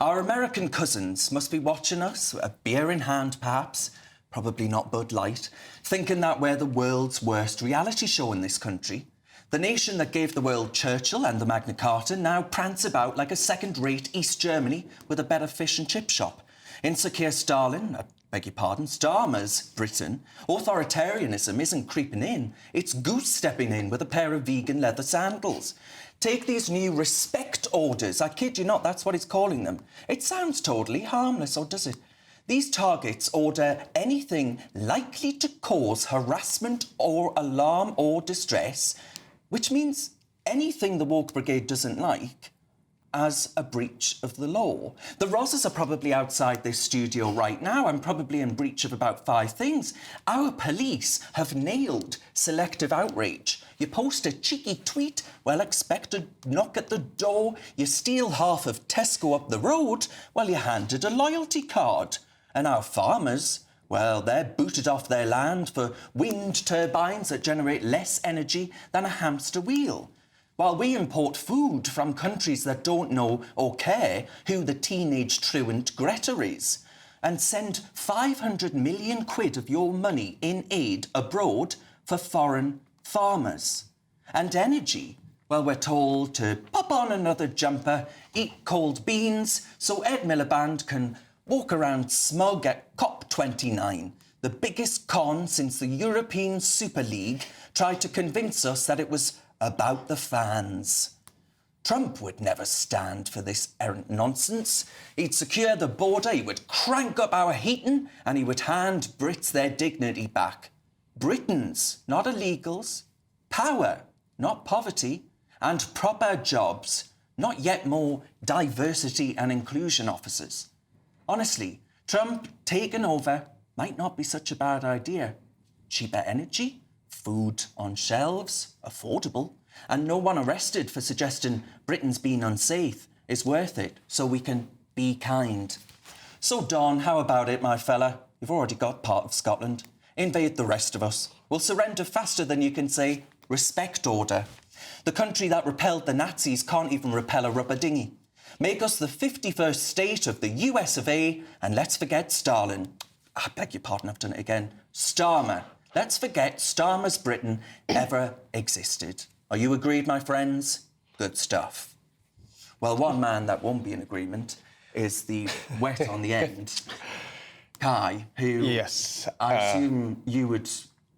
Our American cousins must be watching us, a beer in hand perhaps, probably not Bud Light, thinking that we're the world's worst reality show in this country. The nation that gave the world Churchill and the Magna Carta now prance about like a second-rate East Germany with a better fish and chip shop. In Sir Keir Starmer's Britain, authoritarianism isn't creeping in, it's goose-stepping in with a pair of vegan leather sandals. Take these new respect orders, I kid you not, that's what he's calling them. It sounds totally harmless, or does it? These targets order anything likely to cause harassment or alarm or distress, which means anything the woke brigade doesn't like, as a breach of the law. The Rosses are probably outside this studio right now. I'm probably in breach of about 5 things. Our police have nailed selective outrage. You post a cheeky tweet, well, expect a knock at the door. You steal half of Tesco up the road, well, you're handed a loyalty card. And our farmers, well, they're booted off their land for wind turbines that generate less energy than a hamster wheel. While we import food from countries that don't know or care who the teenage truant Greta is, and send 500 million quid of your money in aid abroad for foreign farmers. And energy, well, we're told to pop on another jumper, eat cold beans, so Ed Miliband can walk around smug at COP29, the biggest con since the European Super League tried to convince us that it was about the fans. Trump would never stand for this errant nonsense. He'd secure the border, he would crank up our heating, and he would hand Brits their dignity back. Britons, not illegals. Power, not poverty. And proper jobs, not yet more diversity and inclusion officers. Honestly, Trump taking over might not be such a bad idea. Cheaper energy, food on shelves, affordable, and no one arrested for suggesting Britain's been unsafe is worth it, so we can be kind. So, Don, how about it, my fella? You've already got part of Scotland. Invade the rest of us. We'll surrender faster than you can say respect order. The country that repelled the Nazis can't even repel a rubber dinghy. Make us the 51st state of the US of A, and let's forget Stalin. I beg your pardon, I've done it again. Starmer. Let's forget Starmer's Britain ever existed. Are you agreed, my friends? Good stuff. Well, one man that won't be in agreement is the wet on the end, Kai, who... Yes. I assume you would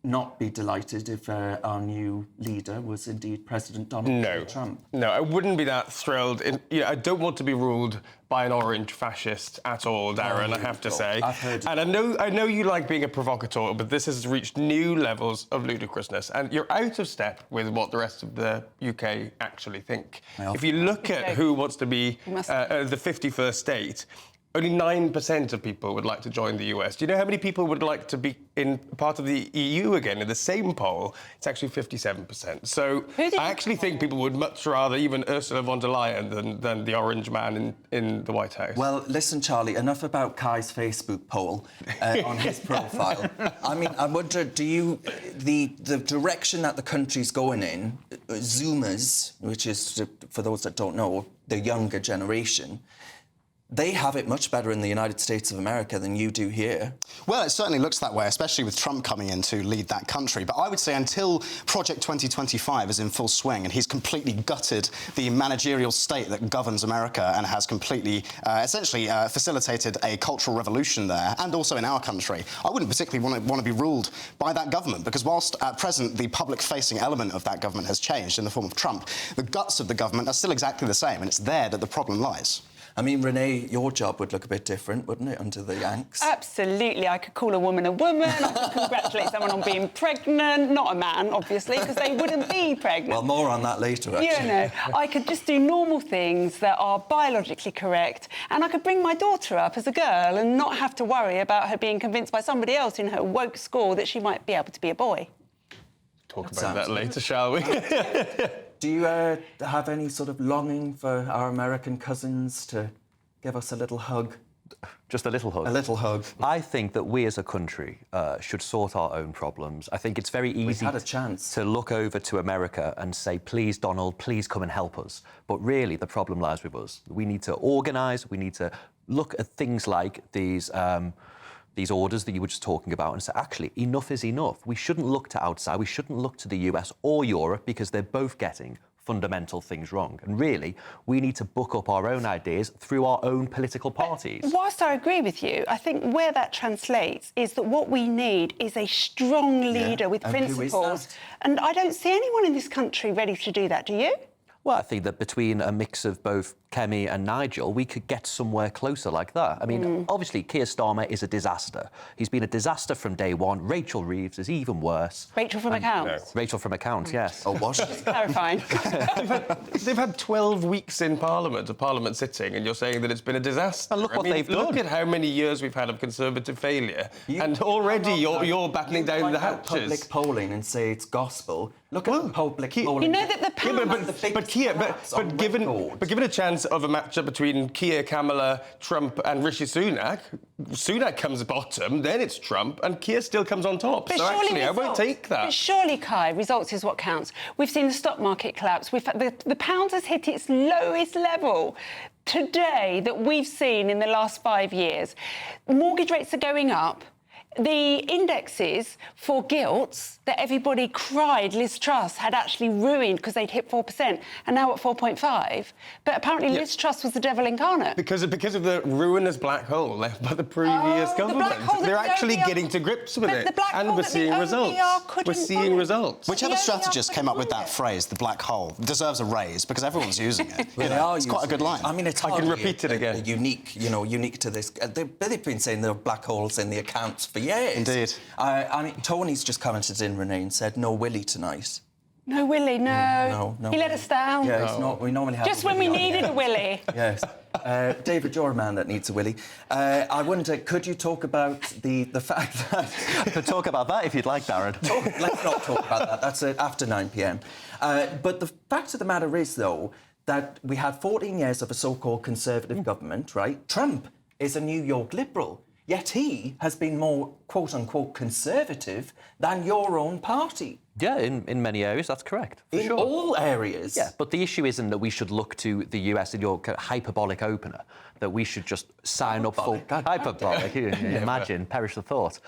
not be delighted if our new leader was indeed President Donald J. Trump. No, I wouldn't be that thrilled. I don't want to be ruled by an orange fascist at all, Darren, I have to say. I've heard and I know you like being a provocateur, but this has reached new levels of ludicrousness, and you're out of step with what the rest of the UK actually think. If you look at who wants to be the 51st state, only 9% of people would like to join the US. Do you know how many people would like to be in part of the EU again? In the same poll, it's actually 57%. So I actually think people would much rather even Ursula von der Leyen than the orange man in the White House. Well, listen, Charlie, enough about Kai's Facebook poll on his profile. I mean, I wonder, do you... The direction that the country's going in, Zoomers, which is, for those that don't know, the younger generation... They have it much better in the United States of America than you do here. Well, it certainly looks that way, especially with Trump coming in to lead that country. But I would say until Project 2025 is in full swing and he's completely gutted the managerial state that governs America and has completely, essentially, facilitated a cultural revolution there, and also in our country, I wouldn't particularly want to be ruled by that government, because whilst at present the public-facing element of that government has changed in the form of Trump, the guts of the government are still exactly the same, and it's there that the problem lies. I mean, Renee, your job would look a bit different, wouldn't it, under the Yanks? Absolutely. I could call a woman, I could congratulate someone on being pregnant. Not a man, obviously, because they wouldn't be pregnant. Well, more on that later, actually. Yeah, no. I could just do normal things that are biologically correct, and I could bring my daughter up as a girl and not have to worry about her being convinced by somebody else in her woke school that she might be able to be a boy. Talk about that later, shall we? Do you have any sort of longing for our American cousins to give us a little hug Just a little hug. A little hug. I think that we as a country should sort our own problems. I think it's very easy had a chance to look over to America and say, please, Donald, please come and help us. But really, the problem lies with us. We need to organise, we need to look at things like these orders that you were just talking about and say, actually, enough is enough. We shouldn't look to outside, we shouldn't look to the US or Europe because they're both getting fundamental things wrong. And really, we need to book up our own ideas through our own political parties. Whilst I agree with you, I think where that translates is that what we need is a strong leader with And who is principles. that? And I don't see anyone in this country ready to do that, do you? Well, I think that between a mix of both Kemi and Nigel, we could get somewhere closer like that. I mean, obviously, Keir Starmer is a disaster. He's been a disaster from day one. Rachel Reeves is even worse. Rachel from Accounts. Rachel from Accounts, yes. Oh, was she? Clarifying. They've had 12 weeks in Parliament, a Parliament sitting, and you're saying that it's been a disaster. And look what they've Look done. at how many years we've had of Conservative failure, and already you're battening down the hatches. Public polling and say it's gospel. Look at the public polling. You know that the Yeah, pound... but Keir, given a chance of a matchup between Keir, Kamala, Trump and Rishi Sunak, Sunak comes bottom, then it's Trump, and Keir still comes on top. But so surely actually, I won't results- take that. But surely, Kai, results is what counts. We've seen the stock market collapse. The pound has hit its lowest level today that we've seen in the last 5 years. Mortgage rates are going up. The indexes for gilts that everybody cried Liz Truss had actually ruined because they'd hit 4% and now at 4.5. But apparently Liz Truss was the devil incarnate. Because of the ruinous black hole left by the previous the government. black hole that They're the actually OBR getting to grips with but it. the black And hole we're that the seeing OBR results. couldn't We're seeing find. results. Whichever The strategist OBR came up with couldn't that find phrase, the black hole, deserves a raise because everyone's using it. Yeah, they are It's quite a using good line. it. I mean, it's I can hardly repeat it again. unique to this. They've been saying there are black holes in the accounts for years. Indeed. I mean, Tony's just commented in, Renee, and said, no Willie tonight. No, Willie, no. No. He let us down. Yeah, it's not. We normally have Just a when we Willie on needed here. a Willie. Yes. David, you're a man that needs a Willie. I wonder, could you talk about the fact that... I could talk about that if you'd like, Darren. Let's not talk about that. That's after 9 p.m. But the fact of the matter is, though, that we had 14 years of a so-called Conservative government, right? Trump is a New York Liberal, yet he has been more, quote-unquote, conservative than your own party. Yeah, in many areas, that's correct. For In sure. all areas. Yeah, but the issue isn't that we should look to the US in your hyperbolic opener, that we should just sign up for... Hyperbolic, imagine, perish the thought.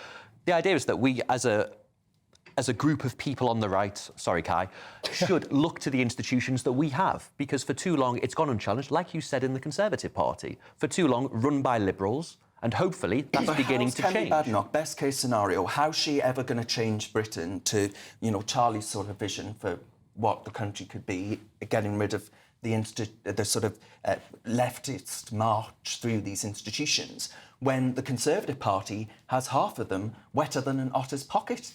The idea is that we, as a group of people on the right, sorry, Kai, should look to the institutions that we have, because for too long it's gone unchallenged, like you said in the Conservative Party, for too long run by Liberals, and hopefully that's beginning to Kelly change. Badenoch, best case scenario, how's she ever going to change Britain to, Charlie's sort of vision for what the country could be, getting rid of the sort of leftist march through these institutions, when the Conservative Party has half of them wetter than an otter's pocket?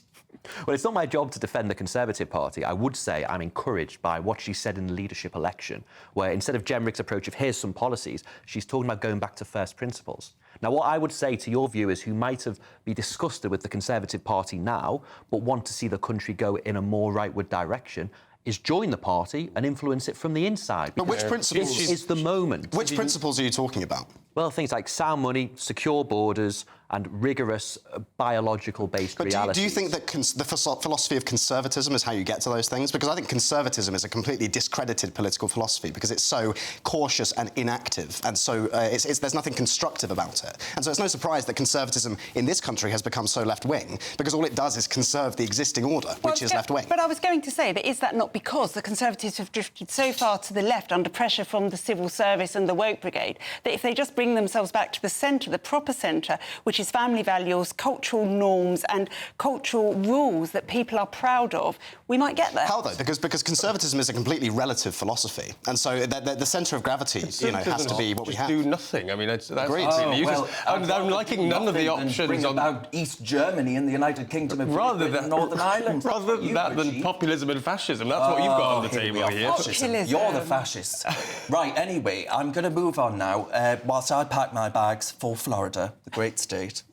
Well, it's not my job to defend the Conservative Party. I would say I'm encouraged by what she said in the leadership election, where instead of Jenrick's approach of here's some policies, she's talking about going back to first principles. Now, what I would say to your viewers who might have been disgusted with the Conservative Party now, but want to see the country go in a more rightward direction, is join the party and influence it from the inside. But which principles... This is the moment. Which principles are you talking about? Well, things like sound money, secure borders, and rigorous biological-based But realities. do you think that the philosophy of conservatism is how you get to those things? Because I think conservatism is a completely discredited political philosophy because it's so cautious and inactive, and so there's nothing constructive about it. And so it's no surprise that conservatism in this country has become so left-wing, because all it does is conserve the existing order, which is left-wing. But I was going to say that is that not because the Conservatives have drifted so far to the left under pressure from the civil service and the woke brigade, that if they just bring themselves back to the centre, the proper centre, which is family values, cultural norms and cultural rules that people are proud of, we might get there. How, though? Because conservatism is a completely relative philosophy, and so the centre of gravity, has to be what we have. Do nothing. I mean, that's Agreed. completely useless. I'm liking none of the options bring on about East Germany and the United Kingdom of rather than Northern Ireland. rather than that than populism and fascism. That's what you've got on the table here. Populism. You're the fascist. Right, anyway, I'm going to move on now whilst I pack my bags for Florida, the great state.